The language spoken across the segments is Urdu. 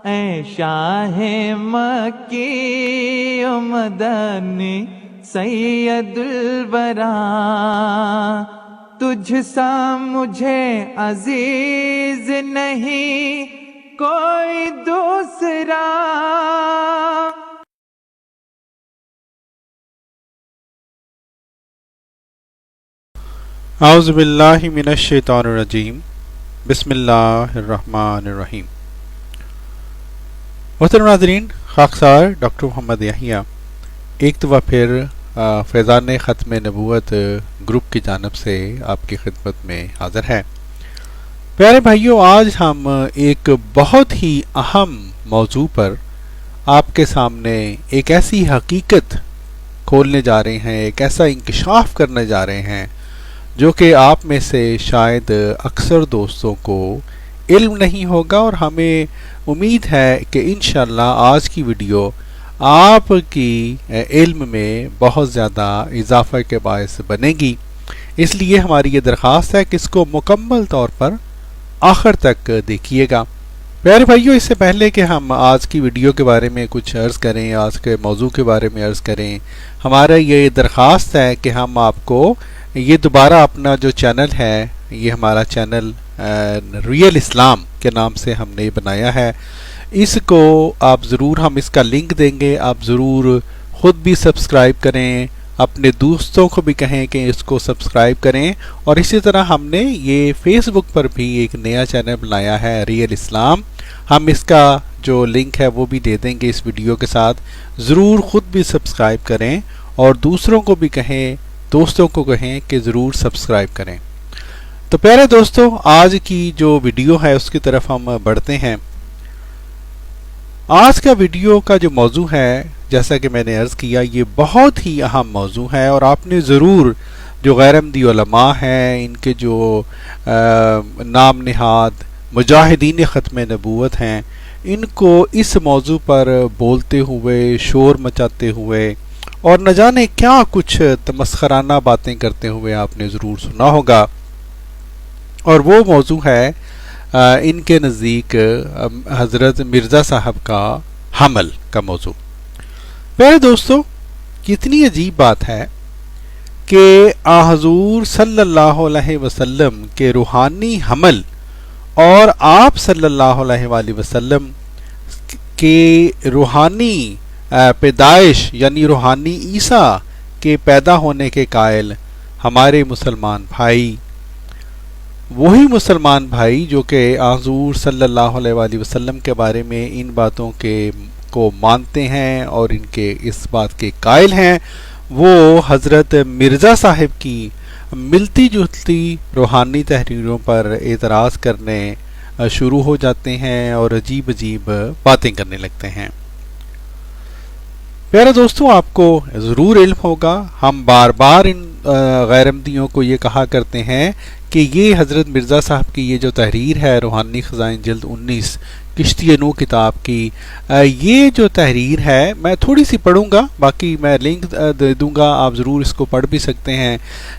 اے شاہ مکی و مدنی سید الورا، تجھ سا مجھے عزیز نہیں کوئی دوسرا۔ اعوذ باللہ من الشیطان الرجیم، بسم اللہ الرحمن الرحیم۔ محترم ناظرین، خاکسار ڈاکٹر محمد یحییٰ ایک دفعہ پھر فیضان ختم نبوت گروپ کی جانب سے آپ کی خدمت میں حاضر ہے۔ پیارے بھائیوں، آج ہم ایک بہت ہی اہم موضوع پر آپ کے سامنے ایک ایسی حقیقت کھولنے جا رہے ہیں، ایک ایسا انکشاف کرنے جا رہے ہیں جو کہ آپ میں سے شاید اکثر دوستوں کو علم نہیں ہوگا، اور ہمیں امید ہے کہ انشاءاللہ آج کی ویڈیو آپ کی علم میں بہت زیادہ اضافہ کے باعث بنے گی۔ اس لیے ہماری یہ درخواست ہے کہ اس کو مکمل طور پر آخر تک دیکھیے گا۔ پیارے بھائیوں، اس سے پہلے کہ ہم آج کی ویڈیو کے بارے میں کچھ عرض کریں، آج کے موضوع کے بارے میں عرض کریں، ہمارا یہ درخواست ہے کہ ہم آپ کو یہ دوبارہ اپنا جو چینل ہے، یہ ہمارا چینل ریئل اسلام کے نام سے ہم نے بنایا ہے، اس کو آپ ضرور، ہم اس کا لنک دیں گے، آپ ضرور خود بھی سبسکرائب کریں، اپنے دوستوں کو بھی کہیں کہ اس کو سبسکرائب کریں، اور اسی طرح ہم نے یہ فیس بک پر بھی ایک نیا چینل بنایا ہے ریئل اسلام، ہم اس کا جو لنک ہے وہ بھی دے دیں گے اس ویڈیو کے ساتھ، ضرور خود بھی سبسکرائب کریں اور دوسروں کو بھی کہیں، دوستوں کو کہیں کہ ضرور سبسکرائب کریں۔ تو پیارے دوستو، آج کی جو ویڈیو ہے اس کی طرف ہم بڑھتے ہیں۔ آج کا ویڈیو کا جو موضوع ہے، جیسا کہ میں نے عرض کیا، یہ بہت ہی اہم موضوع ہے، اور آپ نے ضرور جو غیر احمدی علماء ہیں، ان کے جو نام نہاد مجاہدین ختم نبوت ہیں، ان کو اس موضوع پر بولتے ہوئے، شور مچاتے ہوئے، اور نہ جانے کیا کچھ تمسخرانہ باتیں کرتے ہوئے آپ نے ضرور سنا ہوگا، اور وہ موضوع ہے ان کے نزدیک حضرت مرزا صاحب کا حمل کا موضوع۔ پیارے دوستو، کتنی عجیب بات ہے کہ حضور صلی اللہ علیہ وسلم کے روحانی حمل اور آپ صلی اللہ علیہ وآلہ وسلم کے روحانی پیدائش، یعنی روحانی عیسیٰ کے پیدا ہونے کے قائل ہمارے مسلمان بھائی، وہی مسلمان بھائی جو کہ حضور صلی اللہ علیہ وآلہ وسلم کے بارے میں ان باتوں کو مانتے ہیں اور ان کے اس بات کے قائل ہیں، وہ حضرت مرزا صاحب کی ملتی جلتی روحانی تحریروں پر اعتراض کرنے شروع ہو جاتے ہیں اور عجیب عجیب باتیں کرنے لگتے ہیں۔ پیارے دوستوں، آپ کو ضرور علم ہوگا، ہم بار بار ان غیر احمدیوں کو یہ کہا کرتے ہیں کہ یہ حضرت مرزا صاحب کی یہ جو تحریر ہے روحانی خزائن جلد 19 کشتی نو کتاب کی، یہ جو تحریر ہے، میں تھوڑی سی پڑھوں گا، باقی میں لنک دے دوں گا، آپ ضرور اس کو پڑھ بھی سکتے ہیں۔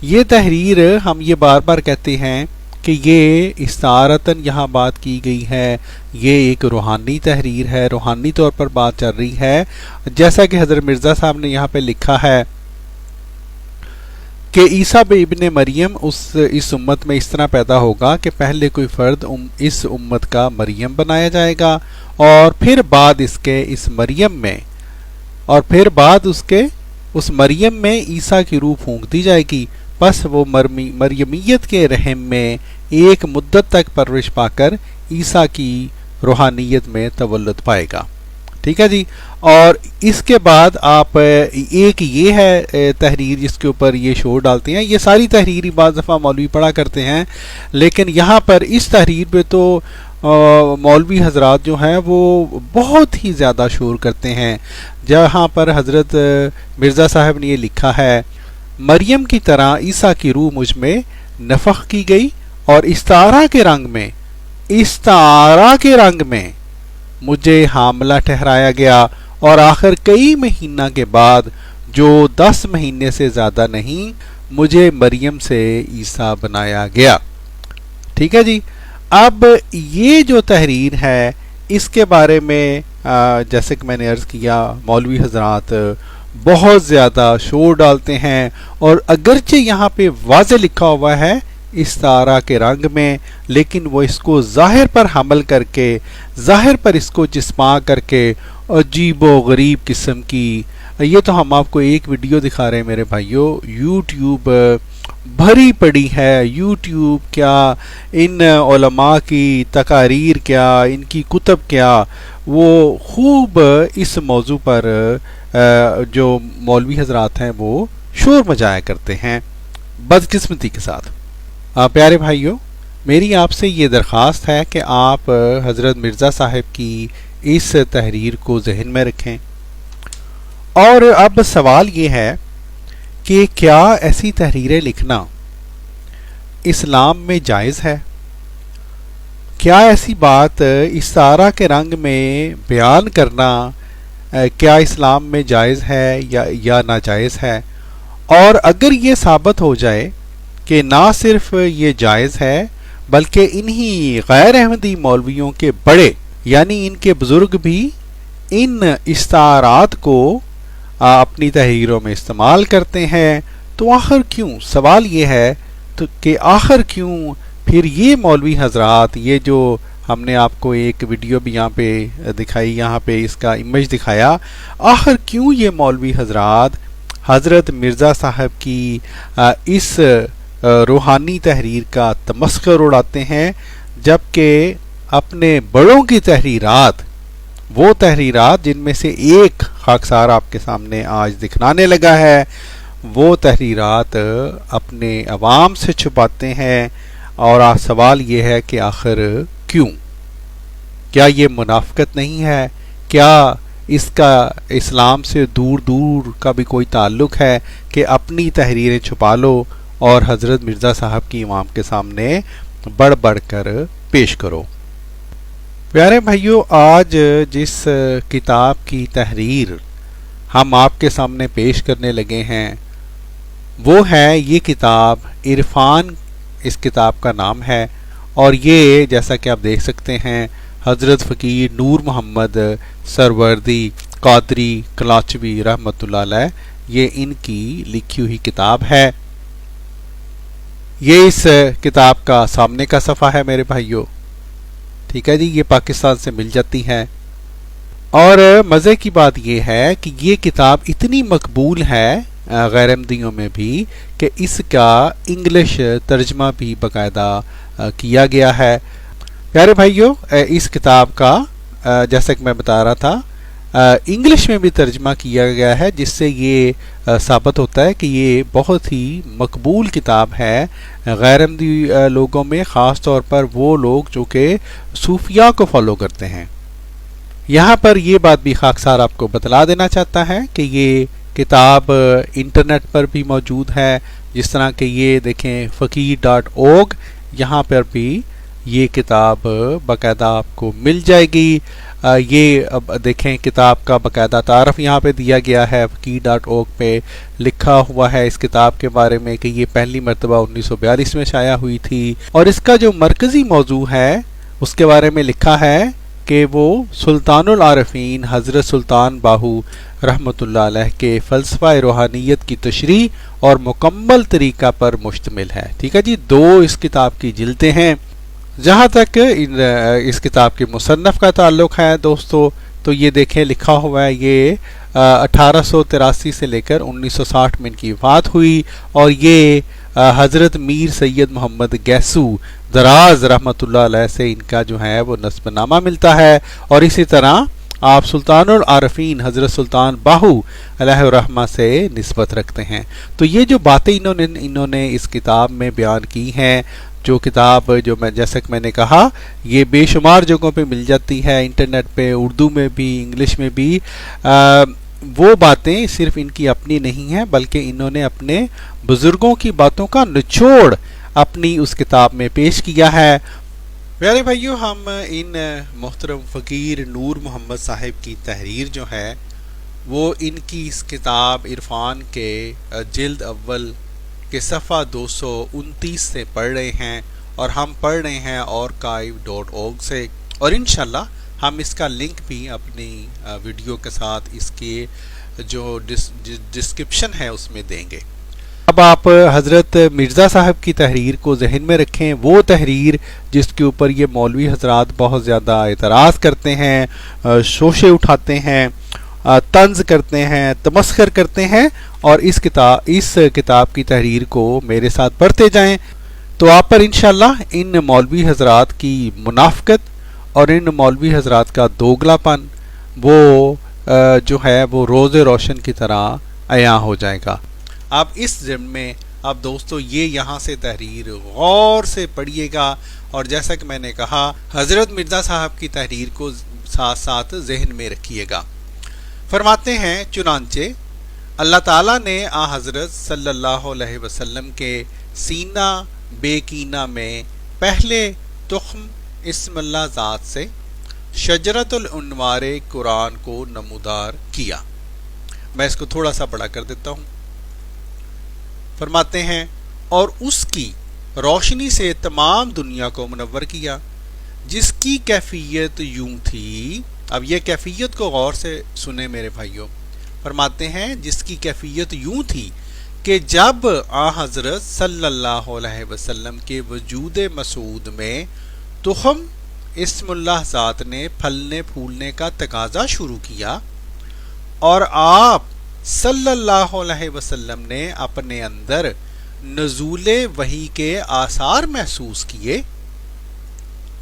یہ تحریر ہم یہ بار بار کہتے ہیں کہ یہ استعارتاً یہاں بات کی گئی ہے، یہ ایک روحانی تحریر ہے، روحانی طور پر بات چل رہی ہے، جیسا کہ حضرت مرزا صاحب نے یہاں پہ لکھا ہے کہ عیسیٰ ابن مریم اس امت میں اس طرح پیدا ہوگا کہ پہلے کوئی فرد اس امت کا مریم بنایا جائے گا، اور پھر بعد اس کے اس مریم میں، اور پھر بعد اس مریم میں عیسیٰ کی روح پھونک دی جائے گی، پس وہ مریمیت کے رحم میں ایک مدت تک پرورش پا کر عیسیٰ کی روحانیت میں تولد پائے گا۔ ٹھیک ہے جی، اور اس کے بعد آپ ایک یہ ہے تحریر جس کے اوپر یہ شور ڈالتے ہیں، یہ ساری تحریری بعض دفعہ مولوی پڑھا کرتے ہیں، لیکن یہاں پر اس تحریر پہ تو مولوی حضرات جو ہیں وہ بہت ہی زیادہ شور کرتے ہیں، جہاں پر حضرت مرزا صاحب نے یہ لکھا ہے، مریم کی طرح عیسیٰ کی روح مجھ میں نفخ کی گئی، اور استعارہ کے رنگ میں مجھے حاملہ ٹھہرایا گیا، اور آخر کئی مہینہ کے بعد جو 10 مہینے سے زیادہ نہیں، مجھے مریم سے عیسیٰ بنایا گیا۔ ٹھیک ہے جی، اب یہ جو تحریر ہے اس کے بارے میں جیسے کہ میں نے عرض کیا مولوی حضرات بہت زیادہ شور ڈالتے ہیں، اور اگرچہ یہاں پہ واضح لکھا ہوا ہے استعارہ کے رنگ میں، لیکن وہ اس کو ظاہر پر حمل کر کے، ظاہر پر اس کو چسپاں کر کے عجیب و غریب قسم کی، یہ تو ہم آپ کو ایک ویڈیو دکھا رہے ہیں میرے بھائیوں، یوٹیوب بھری پڑی ہے، یوٹیوب کیا، ان علماء کی تقاریر کیا، ان کی کتب کیا، وہ خوب اس موضوع پر جو مولوی حضرات ہیں وہ شور مچایا کرتے ہیں بدقسمتی کے ساتھ۔ پیارے بھائیوں، میری آپ سے یہ درخواست ہے کہ آپ حضرت مرزا صاحب کی اس تحریر کو ذہن میں رکھیں، اور اب سوال یہ ہے کہ کیا ایسی تحریریں لکھنا اسلام میں جائز ہے؟ کیا ایسی بات استعارہ کے رنگ میں بیان کرنا کیا اسلام میں جائز ہے یا ناجائز ہے؟ اور اگر یہ ثابت ہو جائے کہ نہ صرف یہ جائز ہے بلکہ انہی غیر احمدی مولویوں کے بڑے یعنی ان کے بزرگ بھی ان استعارات کو اپنی تحریروں میں استعمال کرتے ہیں، تو آخر کیوں؟ سوال یہ ہے کہ آخر کیوں پھر یہ مولوی حضرات، یہ جو ہم نے آپ کو ایک ویڈیو بھی یہاں پہ دکھائی، یہاں پہ اس کا امیج دکھایا، آخر کیوں یہ مولوی حضرات حضرت مرزا صاحب کی اس روحانی تحریر کا تمسخر اڑاتے ہیں، جبکہ اپنے بڑوں کی تحریرات، وہ تحریرات جن میں سے ایک خاکسار آپ کے سامنے آج دکھلانے لگا ہے، وہ تحریرات اپنے عوام سے چھپاتے ہیں، اور سوال یہ ہے کہ آخر کیوں؟ کیا یہ منافقت نہیں ہے؟ کیا اس کا اسلام سے دور دور کا بھی کوئی تعلق ہے کہ اپنی تحریریں چھپا لو اور حضرت مرزا صاحب کی عوام کے سامنے بڑھ بڑھ کر پیش کرو؟ پیارے بھائیوں، آج جس کتاب کی تحریر ہم آپ کے سامنے پیش کرنے لگے ہیں وہ ہے یہ کتاب عرفان، اس کتاب کا نام ہے، اور یہ جیسا کہ آپ دیکھ سکتے ہیں حضرت فقیر نور محمد سروردی قادری کلاچوی رحمۃ اللہ علیہ، یہ ان کی لکھی ہوئی کتاب ہے۔ یہ اس کتاب کا سامنے کا صفحہ ہے میرے بھائیوں، ٹھیک ہے جی، یہ پاکستان سے مل جاتی ہے، اور مزے کی بات یہ ہے کہ یہ کتاب اتنی مقبول ہے غیر احمدیوں میں بھی کہ اس کا انگلش ترجمہ بھی باقاعدہ کیا گیا ہے۔ پیارے بھائیوں، اس کتاب کا جیسا کہ میں بتا رہا تھا انگلش میں بھی ترجمہ کیا گیا ہے، جس سے یہ ثابت ہوتا ہے کہ یہ بہت ہی مقبول کتاب ہے غیر احمدی لوگوں میں، خاص طور پر وہ لوگ جو کہ صوفیاء کو فالو کرتے ہیں۔ یہاں پر یہ بات بھی خاکسار آپ کو بتلا دینا چاہتا ہے کہ یہ کتاب انٹرنیٹ پر بھی موجود ہے، جس طرح کہ یہ دیکھیں فقیر.org، یہاں پر بھی یہ کتاب باقاعدہ آپ کو مل جائے گی۔ یہ اب دیکھیں کتاب کا باقاعدہ تعارف یہاں پہ دیا گیا ہے، فقیر.org پہ لکھا ہوا ہے اس کتاب کے بارے میں کہ یہ پہلی مرتبہ 1942 میں شائع ہوئی تھی، اور اس کا جو مرکزی موضوع ہے اس کے بارے میں لکھا ہے کہ وہ سلطان العارفین حضرت سلطان باہو رحمۃ اللہ علیہ کے فلسفہ روحانیت کی تشریح اور مکمل طریقہ پر مشتمل ہے۔ ٹھیک ہے جی، 2 اس کتاب کی جلدیں ہیں۔ جہاں تک اس کتاب کے مصنف کا تعلق ہے دوستو، تو یہ دیکھیں لکھا ہوا ہے، یہ 1883 سے لے کر 1960 میں ان کی وفات ہوئی، اور یہ حضرت میر سید محمد گیسو دراز رحمۃ اللہ علیہ سے ان کا جو ہے وہ نسب نامہ ملتا ہے، اور اسی طرح آپ سلطان العارفین حضرت سلطان باہو علیہ الرحمہ سے نسبت رکھتے ہیں۔ تو یہ جو باتیں انہوں نے اس کتاب میں بیان کی ہیں، جو کتاب جو میں جیسا کہ میں نے کہا یہ بے شمار جگہوں پہ مل جاتی ہے، انٹرنیٹ پہ، اردو میں بھی، انگلش میں بھی، وہ باتیں صرف ان کی اپنی نہیں ہیں بلکہ انہوں نے اپنے بزرگوں کی باتوں کا نچوڑ اپنی اس کتاب میں پیش کیا ہے۔ پیارے بھائیوں، ہم ان محترم فقیر نور محمد صاحب کی تحریر جو ہے وہ ان کی اس کتاب عرفان کے جلد اول کے صفحہ 229 سے پڑھ رہے ہیں، اور ہم پڑھ رہے ہیں archive.org سے، اور انشاءاللہ ہم اس کا لنک بھی اپنی ویڈیو کے ساتھ اس کے جو ڈسکرپشن ہے اس میں دیں گے۔ اب آپ حضرت مرزا صاحب کی تحریر کو ذہن میں رکھیں، وہ تحریر جس کے اوپر یہ مولوی حضرات بہت زیادہ اعتراض کرتے ہیں، شوشے اٹھاتے ہیں، طنز کرتے ہیں، تمسخر کرتے ہیں، اور اس کتاب کی تحریر کو میرے ساتھ پڑھتے جائیں تو آپ پر انشاءاللہ ان مولوی حضرات کی منافقت اور ان مولوی حضرات کا دوگلا پن وہ جو ہے وہ روز روشن کی طرح عیاں ہو جائے گا۔ آپ اس ضمن میں آپ دوستو یہ یہاں سے تحریر غور سے پڑھیے گا، اور جیسا کہ میں نے کہا حضرت مرزا صاحب کی تحریر کو ساتھ ساتھ ذہن میں رکھیے گا۔ فرماتے ہیں چنانچہ اللہ تعالیٰ نے حضرت صلی اللہ علیہ وسلم کے سینہ بے کینہ میں پہلے تخم اسم اللہ ذات سے شجرۃ الانوار قرآن کو نمودار کیا۔ میں اس کو تھوڑا سا بڑا کر دیتا ہوں۔ فرماتے ہیں اور اس کی روشنی سے تمام دنیا کو منور کیا، جس کی کیفیت یوں تھی۔ اب یہ کیفیت کو غور سے سنیں میرے بھائیوں۔ فرماتے ہیں جس کی کیفیت یوں تھی کہ جب حضرت صلی اللہ علیہ وسلم کے وجود مسعود میں تخم اسم اللہ ذات نے پھلنے پھولنے کا تقاضا شروع کیا، اور آپ صلی اللہ علیہ وسلم نے اپنے اندر نزول وحی کے آثار محسوس کیے۔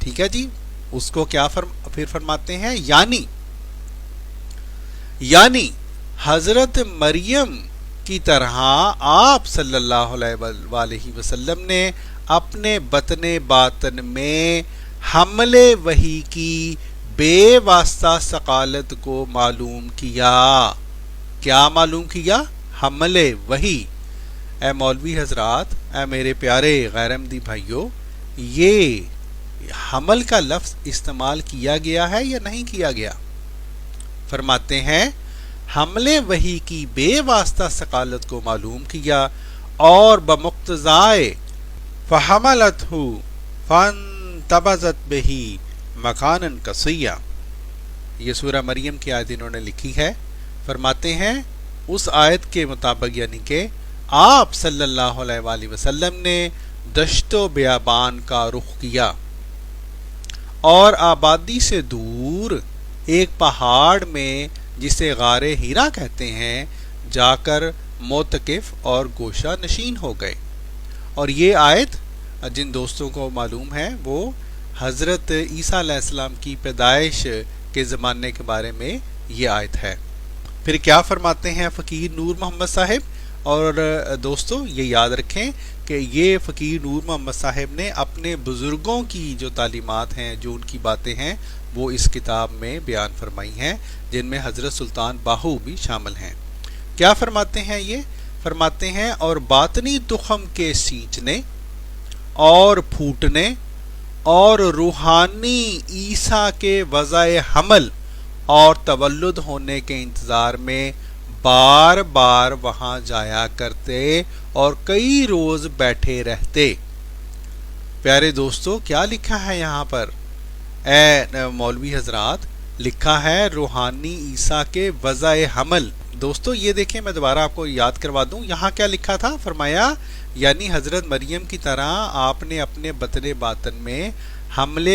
ٹھیک ہے جی، اس کو کیا پھر فرماتے ہیں یعنی حضرت مریم کی طرح آپ صلی اللہ علیہ وسلم نے اپنے بطن باطن میں حمل وحی کی بے واسطہ ثقالت کو معلوم کیا۔ کیا معلوم کیا؟ حمل وحی۔ اے مولوی حضرات، اے میرے پیارے غیر احمدی بھائیوں، یہ حمل کا لفظ استعمال کیا گیا ہے یا نہیں کیا گیا؟ فرماتے ہیں حمل وحی کی بے واسطہ ثقالت کو معلوم کیا، اور بمقتضائے فحملتہ فانتبذت بہ مکانا قصیا۔ یہ سورہ مریم کی آیت انہوں نے لکھی ہے۔ فرماتے ہیں اس آیت کے مطابق یعنی کہ آپ صلی اللہ علیہ وآلہ وسلم نے دشت و بیابان کا رخ کیا، اور آبادی سے دور ایک پہاڑ میں جسے غار ہیرا کہتے ہیں جا کر معتکف اور گوشہ نشین ہو گئے۔ اور یہ آیت جن دوستوں کو معلوم ہے وہ حضرت عیسیٰ علیہ السلام کی پیدائش کے زمانے کے بارے میں یہ آیت ہے۔ پھر کیا فرماتے ہیں فقیر نور محمد صاحب؟ اور دوستو یہ یاد رکھیں کہ یہ فقیر نور محمد صاحب نے اپنے بزرگوں کی جو تعلیمات ہیں، جو ان کی باتیں ہیں، وہ اس کتاب میں بیان فرمائی ہیں، جن میں حضرت سلطان باہو بھی شامل ہیں۔ کیا فرماتے ہیں یہ؟ فرماتے ہیں اور باطنی تخم کے سینچنے اور پھوٹنے اور روحانی عیسیٰ کے وضع حمل اور تولد ہونے کے انتظار میں بار بار وہاں جایا کرتے اور کئی روز بیٹھے رہتے۔ پیارے دوستو کیا لکھا ہے یہاں پر؟ اے مولوی حضرات، لکھا ہے روحانی عیسیٰ کے وضع حمل۔ دوستو یہ دیکھیں، میں دوبارہ آپ کو یاد کروا دوں، یہاں کیا لکھا تھا؟ فرمایا یعنی حضرت مریم کی طرح آپ نے اپنے بطن باطن میں حمل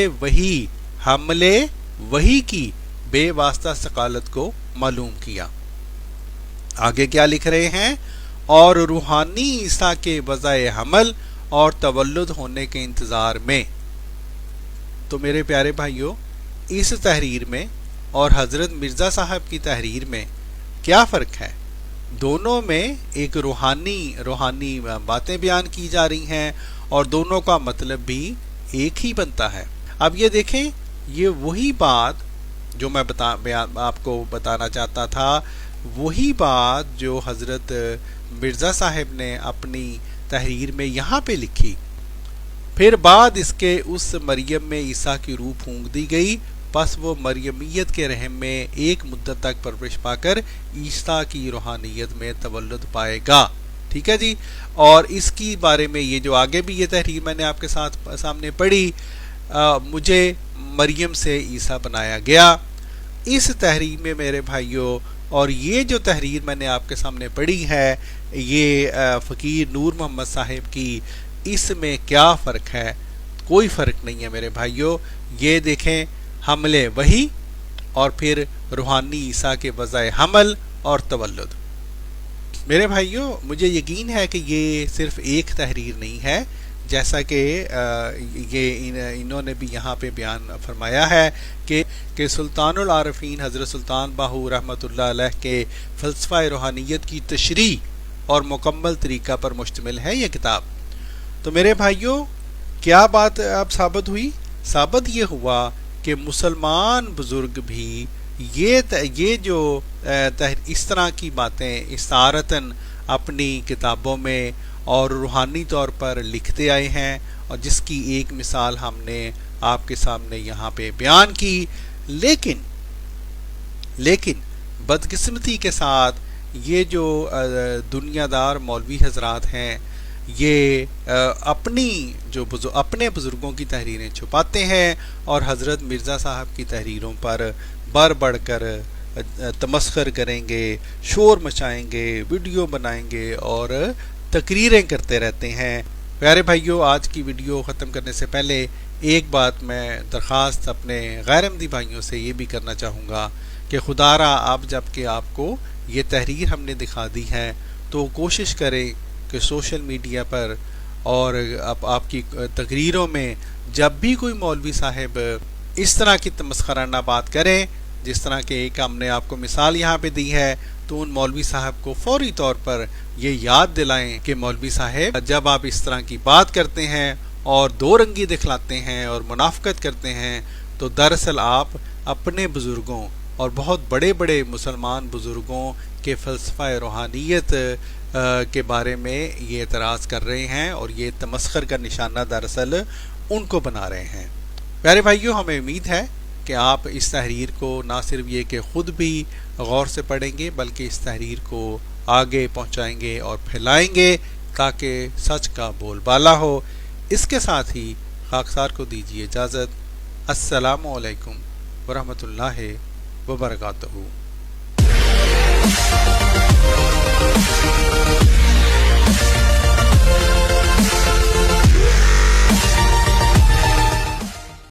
وحی کی بے واسطہ ثقالت کو معلوم کیا۔ آگے کیا لکھ رہے ہیں؟ اور روحانی عیسیٰ کے وضع حمل اور تولد ہونے کے انتظار میں۔ تو میرے پیارے بھائیوں، اس تحریر میں اور حضرت مرزا صاحب کی تحریر میں کیا فرق ہے؟ دونوں میں ایک روحانی باتیں بیان کی جا رہی ہیں، اور دونوں کا مطلب بھی ایک ہی بنتا ہے۔ اب یہ دیکھیں، یہ وہی بات جو میں آپ کو بتانا چاہتا تھا، وہی بات جو حضرت مرزا صاحب نے اپنی تحریر میں یہاں پہ لکھی۔ پھر بعد اس کے اس مریم میں عیسیٰ کی روح پھونک دی گئی، پس وہ مریمیت کے رحم میں ایک مدت تک پرورش پا کر عیسیٰ کی روحانیت میں تولد پائے گا۔ ٹھیک ہے جی، اور اس کی بارے میں یہ جو آگے بھی یہ تحریر میں نے آپ کے سامنے پڑھی، مجھے مریم سے عیسیٰ بنایا گیا. اس تحریر میں میرے بھائیوں، اور یہ جو تحریر میں نے آپ کے سامنے پڑھی ہے یہ فقیر نور محمد صاحب کی، اس میں کیا فرق ہے؟ کوئی فرق نہیں ہے میرے بھائیوں. یہ دیکھیں، حمل وحی اور پھر روحانی عیسیٰ کے وضع حمل اور تولد. میرے بھائیوں، مجھے یقین ہے کہ یہ صرف ایک تحریر نہیں ہے، جیسا کہ یہ انہوں نے بھی یہاں پہ بیان فرمایا ہے کہ سلطان العارفین حضرت سلطان باہو رحمۃ اللہ علیہ کے فلسفہ روحانیت کی تشریح اور مکمل طریقہ پر مشتمل ہے یہ کتاب. تو میرے بھائیوں، کیا بات اب ثابت ہوئی؟ ثابت یہ ہوا کہ مسلمان بزرگ بھی یہ جو اس طرح کی باتیں استعارتاً اپنی کتابوں میں اور روحانی طور پر لکھتے آئے ہیں، اور جس کی ایک مثال ہم نے آپ کے سامنے یہاں پہ بیان کی. لیکن بدقسمتی کے ساتھ یہ جو دنیا دار مولوی حضرات ہیں، یہ اپنے بزرگوں کی تحریریں چھپاتے ہیں اور حضرت مرزا صاحب کی تحریروں پر بڑھ کر تمسخر کریں گے، شور مچائیں گے، ویڈیو بنائیں گے اور تقریریں کرتے رہتے ہیں. پیارے بھائیوں، آج کی ویڈیو ختم کرنے سے پہلے ایک بات میں درخواست اپنے غیر احمدی بھائیوں سے یہ بھی کرنا چاہوں گا کہ خدا را آپ جب کہ آپ کو یہ تحریر ہم نے دکھا دی ہے تو کوشش کریں کہ سوشل میڈیا پر اور آپ کی تقریروں میں جب بھی کوئی مولوی صاحب اس طرح کی تمسخرانہ بات کریں، جس طرح کہ ایک ہم نے آپ کو مثال یہاں پہ دی ہے، تو ان مولوی صاحب کو فوری طور پر یہ یاد دلائیں کہ مولوی صاحب جب آپ اس طرح کی بات کرتے ہیں اور دو رنگی دکھلاتے ہیں اور منافقت کرتے ہیں، تو دراصل آپ اپنے بزرگوں اور بہت بڑے بڑے مسلمان بزرگوں کے فلسفہ روحانیت کے بارے میں یہ اعتراض کر رہے ہیں اور یہ تمسخر کا نشانہ دراصل ان کو بنا رہے ہیں. پیارے بھائیوں، ہمیں امید ہے کہ آپ اس تحریر کو نہ صرف یہ کہ خود بھی غور سے پڑھیں گے بلکہ اس تحریر کو آگے پہنچائیں گے اور پھیلائیں گے تاکہ سچ کا بول بالا ہو. اس کے ساتھ ہی خاکسار کو دیجیے اجازت. السلام علیکم ورحمۃ اللہ وبرکاتہ.